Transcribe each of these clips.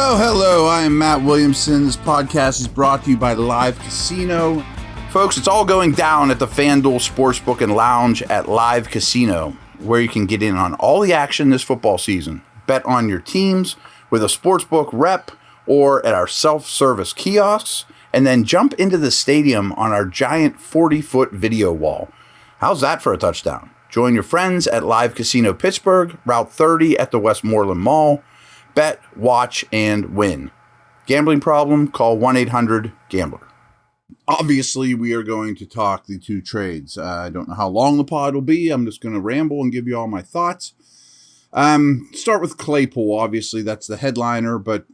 Well, hello, I am Matt Williamson. This podcast is brought to you by Live Casino. Folks, it's all going down at the FanDuel Sportsbook and Lounge at Live Casino, where you can get in on all the action this football season. Bet on your teams with a sportsbook rep or at our self-service kiosks, and then jump into the stadium on our giant 40-foot video wall. How's that for a touchdown? Join your friends at Live Casino Pittsburgh, Route 30 at the Westmoreland Mall. Bet, watch, and win. Gambling problem? Call 1-800-GAMBLER. Obviously, we are going to talk the two trades. I don't know how long the pod will be. I'm just going to ramble and give you all my thoughts. Start with Claypool. Obviously, that's the headliner, but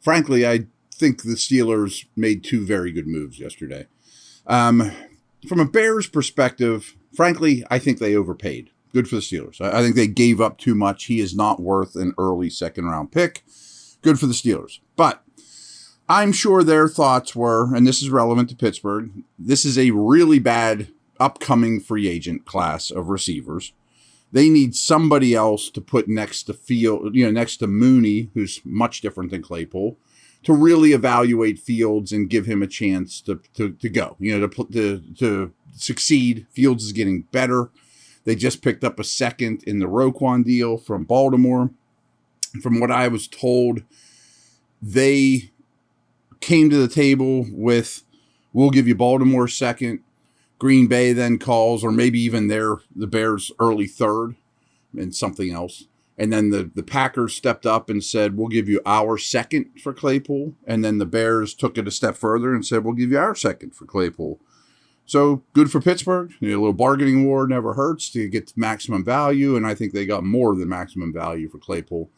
frankly, I think the Steelers made two very good moves yesterday. From a Bears perspective, frankly, I think they overpaid. Good for the Steelers. I think they gave up too much. He is not worth an early second-round pick. Good for the Steelers. But I'm sure their thoughts were, and this is relevant to Pittsburgh, this is a really bad upcoming free agent class of receivers. They need somebody else to put next to next to Mooney, who's much different than Claypool, to really evaluate Fields and give him a chance to go, to succeed. Fields is getting better. They just picked up a second in the Roquan deal from Baltimore. From what I was told, they came to the table with, we'll give you Baltimore second. Green Bay then calls, or maybe even the Bears early third and something else. And then the Packers stepped up and said, we'll give you our second for Claypool. And then the Bears took it a step further and said, we'll give you our second for Claypool. So good for Pittsburgh. A little bargaining war never hurts to get maximum value, and I think they got more than maximum value for Claypool.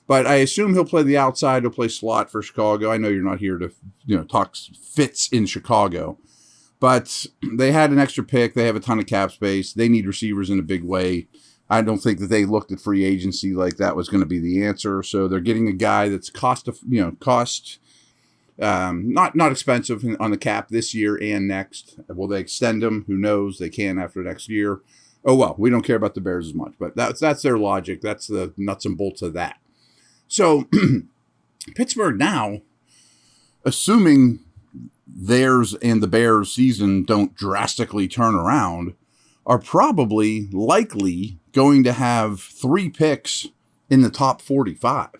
But I assume he'll play the outside. He'll play slot for Chicago. I know you're not here to talk fits in Chicago, but they had an extra pick. They have a ton of cap space. They need receivers in a big way. I don't think that they looked at free agency like that was going to be the answer. So they're getting a guy that's not expensive on the cap this year and next. Will they extend him? Who knows? They can after next year. Oh, well, we don't care about the Bears as much, but that's their logic. That's the nuts and bolts of that. So Pittsburgh now, assuming theirs and the Bears season don't drastically turn around, are probably likely going to have 3 picks in the top 45.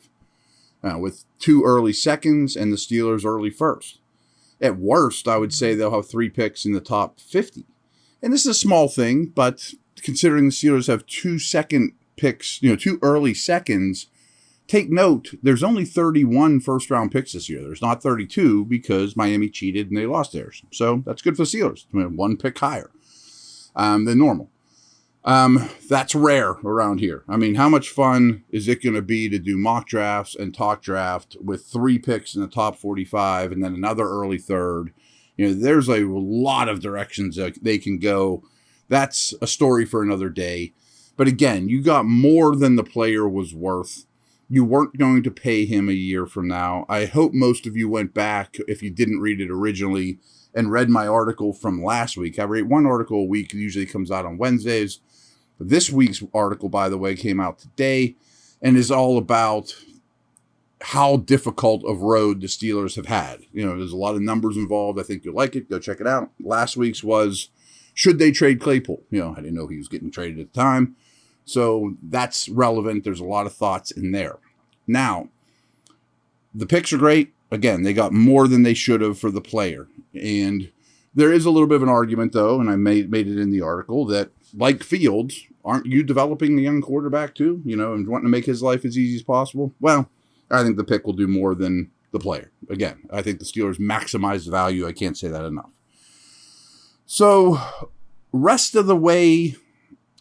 With 2 early seconds and the Steelers early first. At worst, I would say they'll have 3 picks in the top 50. And this is a small thing, but considering the Steelers have 2 second picks, 2 early seconds, take note, there's only 31 first-round picks this year. There's not 32 because Miami cheated and they lost theirs. So that's good for the Steelers. 1 pick higher than normal. That's rare around here. I mean, how much fun is it going to be to do mock drafts and talk draft with 3 picks in the top 45 and then another early third? There's a lot of directions that they can go. That's a story for another day. But again, you got more than the player was worth. You weren't going to pay him a year from now. I hope most of you went back, if you didn't read it originally, and read my article from last week. I write 1 article a week. It usually comes out on Wednesdays. This week's article, by the way, came out today and is all about how difficult of road the Steelers have had. There's a lot of numbers involved. I think you'll like it. Go check it out. Last week's was, should they trade Claypool? I didn't know he was getting traded at the time. So that's relevant. There's a lot of thoughts in there. Now, the picks are great. Again, they got more than they should have for the player. And there is a little bit of an argument, though, and I made it in the article, that like Fields, aren't you developing the young quarterback too, and wanting to make his life as easy as possible? Well, I think the pick will do more than the player. Again, I think the Steelers maximize the value. I can't say that enough. So, rest of the way,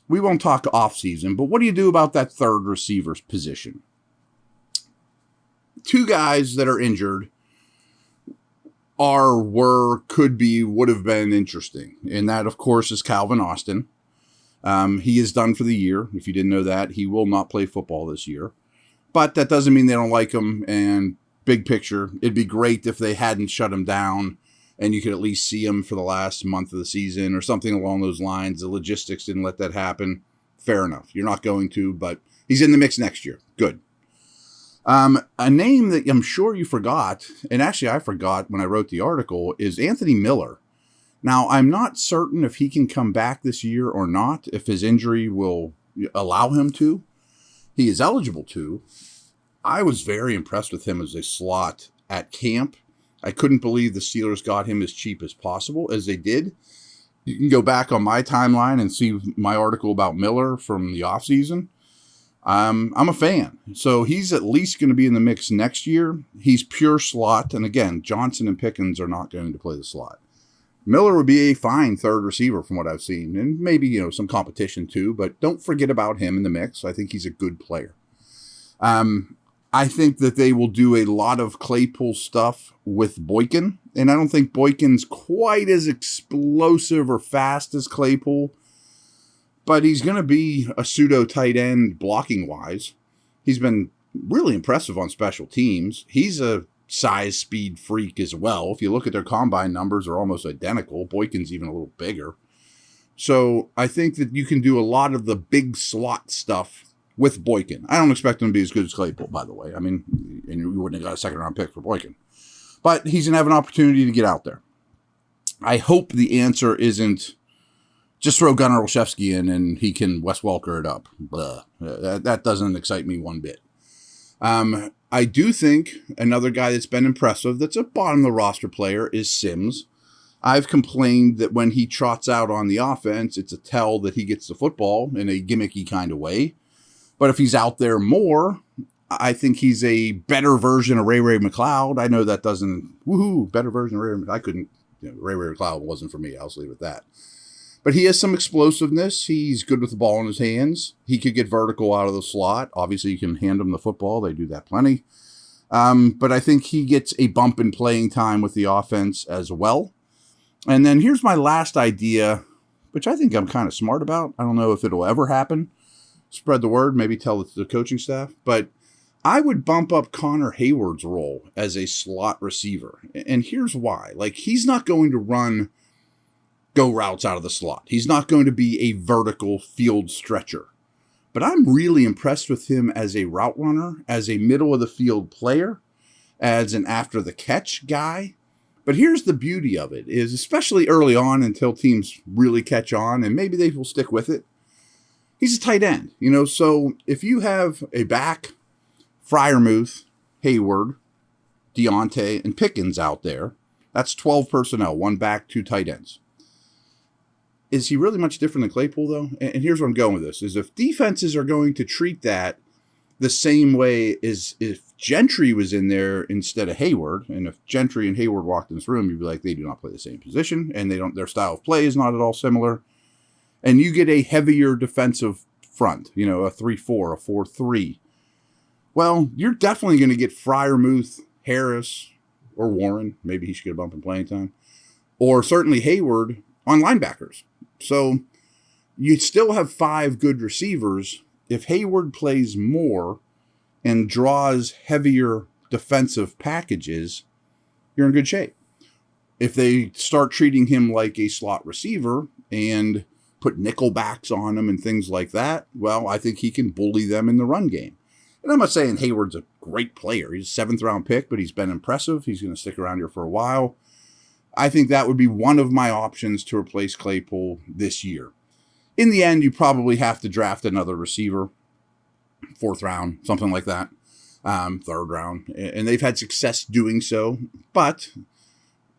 we won't talk offseason, but what do you do about that third receiver's position? 2 guys that are injured would have been interesting. And that, of course, is Calvin Austin. He is done for the year. If you didn't know that, he will not play football this year. But that doesn't mean they don't like him. And big picture, it'd be great if they hadn't shut him down and you could at least see him for the last month of the season or something along those lines. The logistics didn't let that happen. Fair enough. You're not going to, but he's in the mix next year. Good. A name that I'm sure you forgot, and actually I forgot when I wrote the article, is Anthony Miller. Now, I'm not certain if he can come back this year or not, if his injury will allow him to. He is eligible to. I was very impressed with him as a slot at camp. I couldn't believe the Steelers got him as cheap as possible, as they did. You can go back on my timeline and see my article about Miller from the offseason. I'm a fan. So he's at least going to be in the mix next year. He's pure slot. And again, Johnson and Pickens are not going to play the slot. Miller would be a fine third receiver from what I've seen. And maybe, some competition too. But don't forget about him in the mix. I think he's a good player. I think that they will do a lot of Claypool stuff with Boykin. And I don't think Boykin's quite as explosive or fast as Claypool. But he's going to be a pseudo tight end blocking wise. He's been really impressive on special teams. He's a size speed freak as well. If you look at their combine numbers, they're almost identical. Boykin's even a little bigger. So I think that you can do a lot of the big slot stuff with Boykin. I don't expect him to be as good as Claypool, by the way. I mean, and you wouldn't have got a second round pick for Boykin. But he's going to have an opportunity to get out there. I hope the answer isn't just throw Gunnar Olszewski in and he can Wes Welker it up. Blah. That doesn't excite me one bit. I do think another guy that's been impressive, that's a bottom of the roster player, is Sims. I've complained that when he trots out on the offense, it's a tell that he gets the football in a gimmicky kind of way. But if he's out there more, I think he's a better version of Ray McCloud. I know that doesn't, better version of Ray. I couldn't, Ray McCloud wasn't for me. I'll just leave it at that. But he has some explosiveness. He's good with the ball in his hands. He could get vertical out of the slot. Obviously, you can hand him the football. They do that plenty. But I think he gets a bump in playing time with the offense as well. And then here's my last idea, which I think I'm kind of smart about. I don't know if it'll ever happen. Spread the word, maybe tell the coaching staff. But I would bump up Connor Hayward's role as a slot receiver. And here's why. He's not going to go routes out of the slot. He's not going to be a vertical field stretcher. But I'm really impressed with him as a route runner, as a middle of the field player, as an after the catch guy. But here's the beauty of it, is especially early on until teams really catch on, and maybe they will stick with it. He's a tight end, so if you have a back, Freiermuth, Hayward, Deontay, and Pickens out there, that's 12 personnel, one back, two tight ends. Is he really much different than Claypool, though? And here's where I'm going with this, is if defenses are going to treat that the same way as if Gentry was in there instead of Hayward, and if Gentry and Hayward walked in this room, you'd be like, they do not play the same position, and their style of play is not at all similar. And you get a heavier defensive front, a 3-4, a 4-3. Well, you're definitely going to get Freiermuth, Harris, or Warren. Maybe he should get a bump in playing time. Or certainly Hayward on linebackers. So you still have 5 good receivers. If Hayward plays more and draws heavier defensive packages, you're in good shape. If they start treating him like a slot receiver and put nickel backs on him and things like that, well, I think he can bully them in the run game. And I'm not saying Hayward's a great player. He's a 7th round pick, but he's been impressive. He's going to stick around here for a while. I think that would be one of my options to replace Claypool this year. In the end, you probably have to draft another receiver, 4th round, something like that, 3rd round. And they've had success doing so, but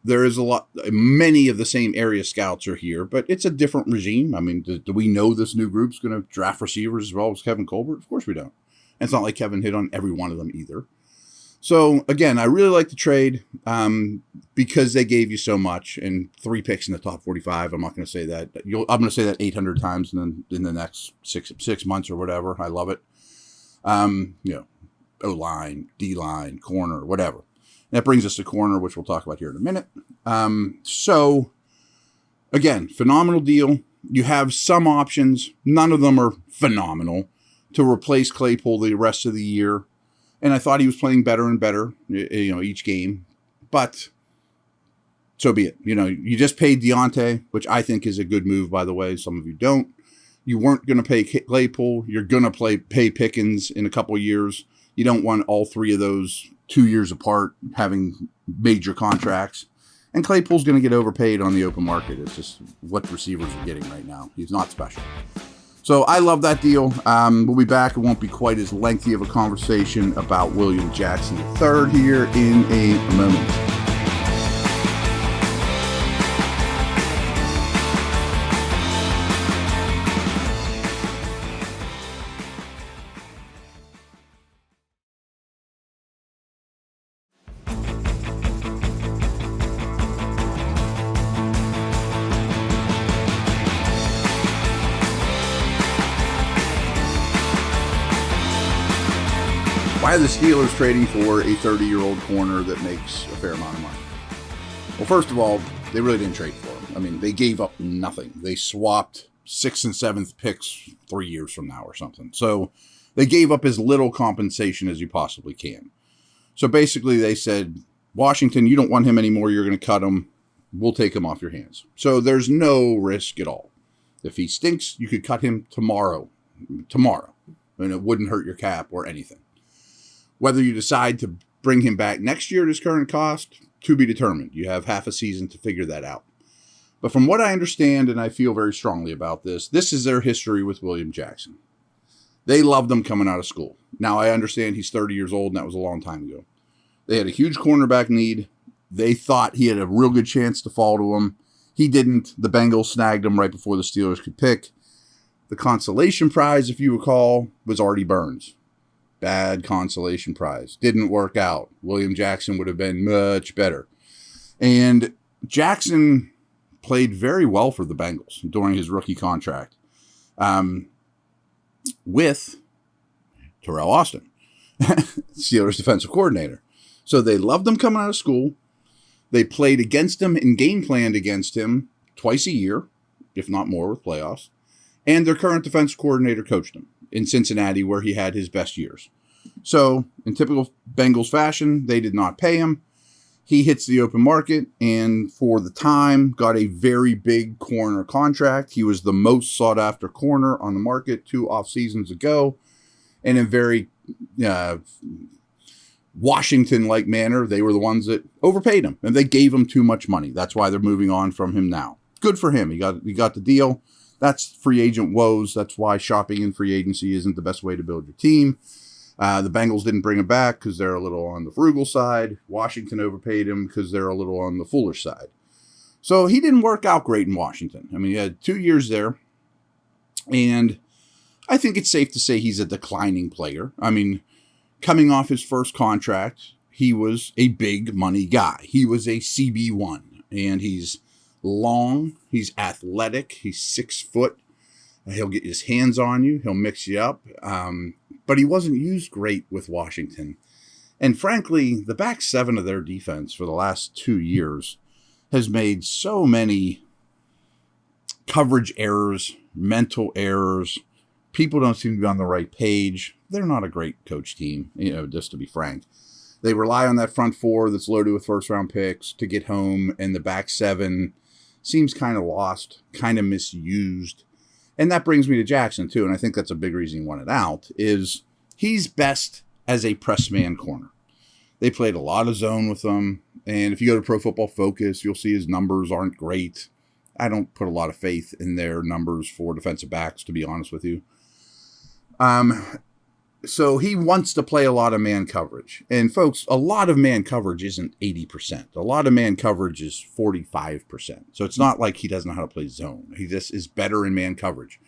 there is many of the same area scouts are here, but it's a different regime. I mean, do we know this new group's going to draft receivers as well as Kevin Colbert? Of course we don't. And it's not like Kevin hit on every one of them either. So, again, I really like the trade because they gave you so much and 3 picks in the top 45. I'm not going to say that. I'm going to say that 800 times in the next six months or whatever. I love it. O-line, D-line, corner, whatever. That brings us to corner, which we'll talk about here in a minute. So, again, phenomenal deal. You have some options. None of them are phenomenal to replace Claypool the rest of the year. And I thought he was playing better and better, each game. But so be it. You just paid Deontay, which I think is a good move, by the way. Some of you don't. You weren't going to pay Claypool. You're going to pay Pickens in a couple years. You don't want all three of those 2 years apart having major contracts. And Claypool's going to get overpaid on the open market. It's just what receivers are getting right now. He's not special. So I love that deal. We'll be back. It won't be quite as lengthy of a conversation about William Jackson III here in a moment. Why are the Steelers trading for a 30-year-old corner that makes a fair amount of money? Well, first of all, they really didn't trade for him. I mean, they gave up nothing. They swapped 6th and 7th picks 3 years from now or something. So they gave up as little compensation as you possibly can. So basically they said, Washington, you don't want him anymore. You're going to cut him. We'll take him off your hands. So there's no risk at all. If he stinks, you could cut him tomorrow. And it wouldn't hurt your cap or anything. Whether you decide to bring him back next year at his current cost, to be determined. You have half a season to figure that out. But from what I understand, and I feel very strongly about this is their history with William Jackson. They loved him coming out of school. Now, I understand he's 30 years old, and that was a long time ago. They had a huge cornerback need. They thought he had a real good chance to fall to him. He didn't. The Bengals snagged him right before the Steelers could pick. The consolation prize, if you recall, was Artie Burns. Bad consolation prize. Didn't work out. William Jackson would have been much better. And Jackson played very well for the Bengals during his rookie contract with Terrell Austin, Steelers defensive coordinator. So they loved him coming out of school. They played against him and game planned against him twice a year, if not more, with playoffs. And their current defensive coordinator coached him in Cincinnati, where he had his best years. So, in typical Bengals fashion, they did not pay him. He hits the open market, and for the time, got a very big corner contract. He was the most sought-after corner on the market 2 off seasons ago. And in very Washington-like manner, they were the ones that overpaid him, and they gave him too much money. That's why they're moving on from him now. Good for him. He got the deal. That's free agent woes. That's why shopping in free agency isn't the best way to build your team. The Bengals didn't bring him back because they're a little on the frugal side. Washington overpaid him because they're a little on the foolish side. So he didn't work out great in Washington. I mean, he had 2 years there. And I think it's safe to say he's a declining player. I mean, coming off his first contract, he was a big money guy. He was a CB1. And he's long, he's athletic, he's 6 foot, he'll get his hands on you, he'll mix you up, but he wasn't used great with Washington. And frankly, the back 7 of their defense for the last 2 years has made so many coverage errors, mental errors. People don't seem to be on the right page. They're not a great coach team, just to be frank. They rely on that front 4 that's loaded with first-round picks to get home, and the back 7 seems kind of lost, kind of misused. And that brings me to Jackson, too, and I think that's a big reason he wanted out, is he's best as a press man corner. They played a lot of zone with him, and if you go to Pro Football Focus, you'll see his numbers aren't great. I don't put a lot of faith in their numbers for defensive backs, to be honest with you. So he wants to play a lot of man coverage. And folks, a lot of man coverage isn't 80%. A lot of man coverage is 45%. So it's not like he doesn't know how to play zone. He just is better in man coverage.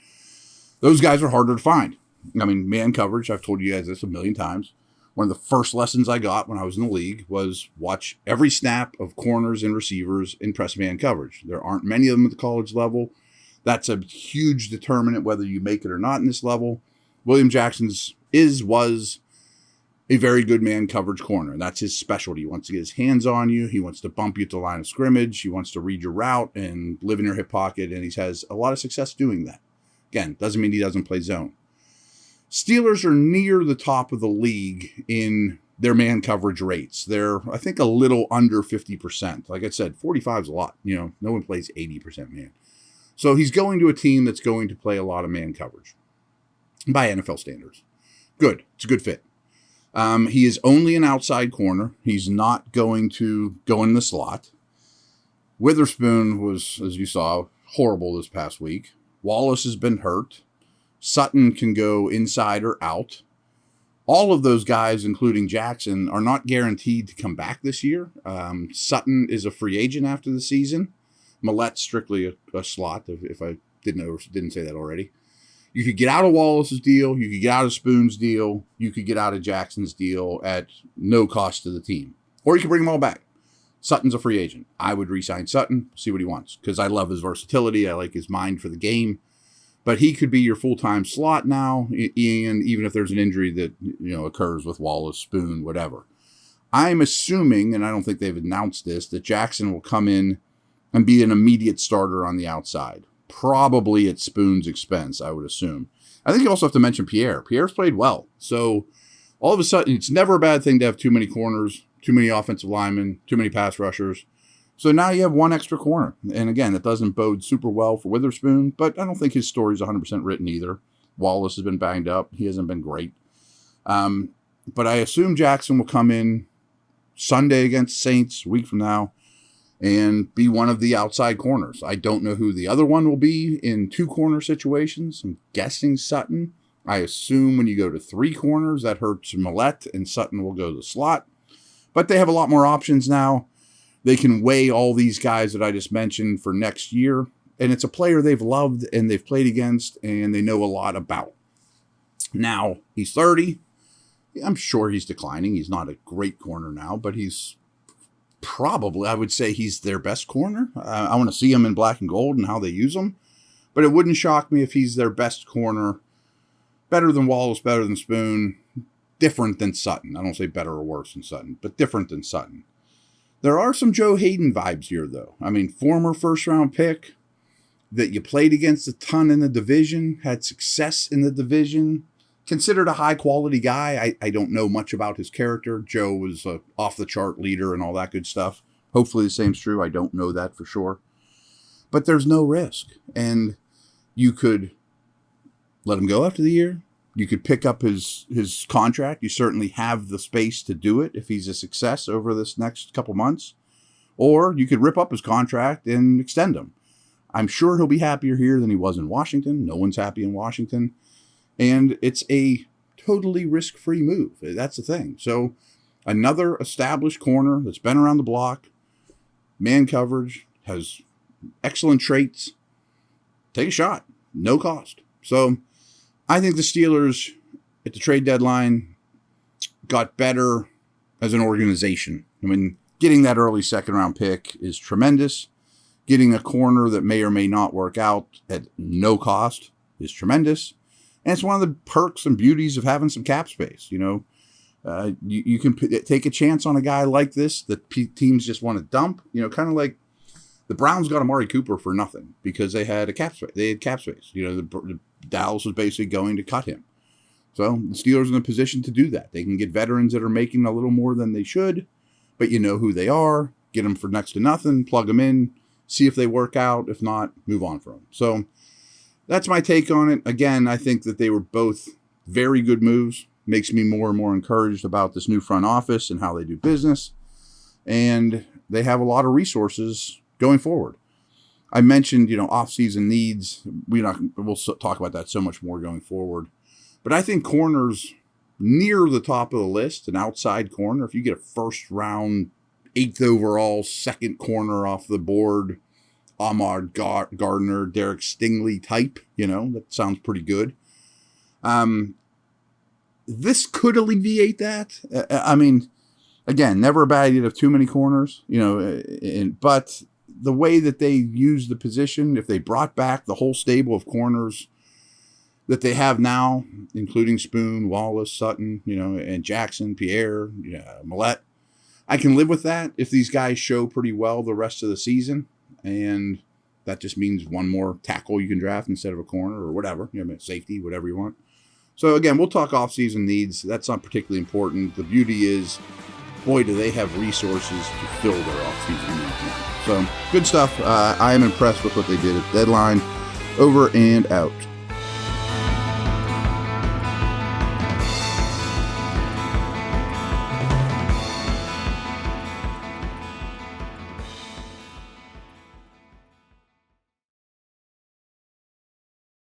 Those guys are harder to find. I mean, man coverage, I've told you guys this a million times. One of the first lessons I got when I was in the league was watch every snap of corners and receivers in press man coverage. There aren't many of them at the college level. That's a huge determinant whether you make it or not in this level. William Jackson's was a very good man coverage corner. That's his specialty. He wants to get his hands on you. He wants to bump you at the line of scrimmage. He wants to read your route and live in your hip pocket, and he has a lot of success doing that. Again, doesn't mean he doesn't play zone. Steelers are near the top of the league in their man coverage rates. They're, I think, a little under 50%. Like I said, 45 is a lot. No one plays 80% man. So he's going to a team that's going to play a lot of man coverage by NFL standards. Good. It's a good fit. He is only an outside corner. He's not going to go in the slot. Witherspoon was, as you saw, horrible this past week. Wallace has been hurt. Sutton can go inside or out. All of those guys, including Jackson, are not guaranteed to come back this year. Sutton is a free agent after the season. Millette's strictly a slot, if I didn't say that already. You could get out of Wallace's deal. You could get out of Spoon's deal. You could get out of Jackson's deal at no cost to the team. Or you could bring them all back. Sutton's a free agent. I would re-sign Sutton, see what he wants, because I love his versatility. I like his mind for the game. But he could be your full-time slot now, and even if there's an injury that occurs with Wallace, Spoon, whatever. I'm assuming, and I don't think they've announced this, that Jackson will come in and be an immediate starter on the outside. Probably at Spoon's expense, I would assume. I think you also have to mention Pierre. Pierre's played well. So all of a sudden, it's never a bad thing to have too many corners, too many offensive linemen, too many pass rushers. So now you have one extra corner. And again, it doesn't bode super well for Witherspoon, but I don't think his story's 100% written either. Wallace has been banged up. He hasn't been great. But I assume Jackson will come in Sunday against Saints, a week from now, and be one of the outside corners. I don't know who the other one will be in two corner situations. I'm guessing Sutton. I assume when you go to three corners, that hurts Millette, and Sutton will go to the slot. But they have a lot more options now. They can weigh all these guys that I just mentioned for next year. And it's a player they've loved and they've played against and they know a lot about. Now, he's 30. I'm sure he's declining. He's not a great corner now, but he's probably, I would say he's their best corner. I want to see him in black and gold and how they use him. But it wouldn't shock me if he's their best corner. Better than Wallace, better than Spoon. Different than Sutton. I don't say better or worse than Sutton, but different than Sutton. There are some Joe Hayden vibes here, though. I mean, former first-round pick that you played against a ton in the division, had success in the division, considered a high-quality guy. I don't know much about his character. Joe was an off-the-chart leader and all that good stuff. Hopefully the same's true. I don't know that for sure. But there's no risk. And you could let him go after the year. You could pick up his contract. You certainly have the space to do it if he's a success over this next couple months. Or you could rip up his contract and extend him. I'm sure he'll be happier here than he was in Washington. No one's happy in Washington. And it's a totally risk-free move. That's the thing. So another established corner that's been around the block, man coverage, has excellent traits. Take a shot. No cost. So I think the Steelers at the trade deadline got better as an organization. I mean, getting that early second-round pick is tremendous. Getting a corner that may or may not work out at no cost is tremendous. And it's one of the perks and beauties of having some cap space. You can take a chance on a guy like this that teams just want to dump. Kind of like the Browns got Amari Cooper for nothing because they had cap space. The Dallas was basically going to cut him. So the Steelers are in a position to do that. They can get veterans that are making a little more than they should, but you know who they are. Get them for next to nothing, plug them in, see if they work out. If not, move on from them. So that's my take on it. Again, I think that they were both very good moves. Makes me more and more encouraged about this new front office and how they do business. And they have a lot of resources going forward. I mentioned, off-season needs. We'll talk about that so much more going forward. But I think corners near the top of the list, an outside corner, if you get a first-round, 8th overall, second corner off the board, Ahmad Gardner, Derek Stingley type, that sounds pretty good. This could alleviate that. Again, never a bad idea to have too many corners, but the way that they use the position, if they brought back the whole stable of corners that they have now, including Spoon, Wallace, Sutton, and Jackson, Pierre, Millette, I can live with that if these guys show pretty well the rest of the season. And that just means one more tackle you can draft instead of a corner or whatever, safety, whatever you want. So again, we'll talk off-season needs. That's not particularly important. The beauty is, boy, do they have resources to fill their off-season needs now. So good stuff. I am impressed with what they did at the deadline. Over and out.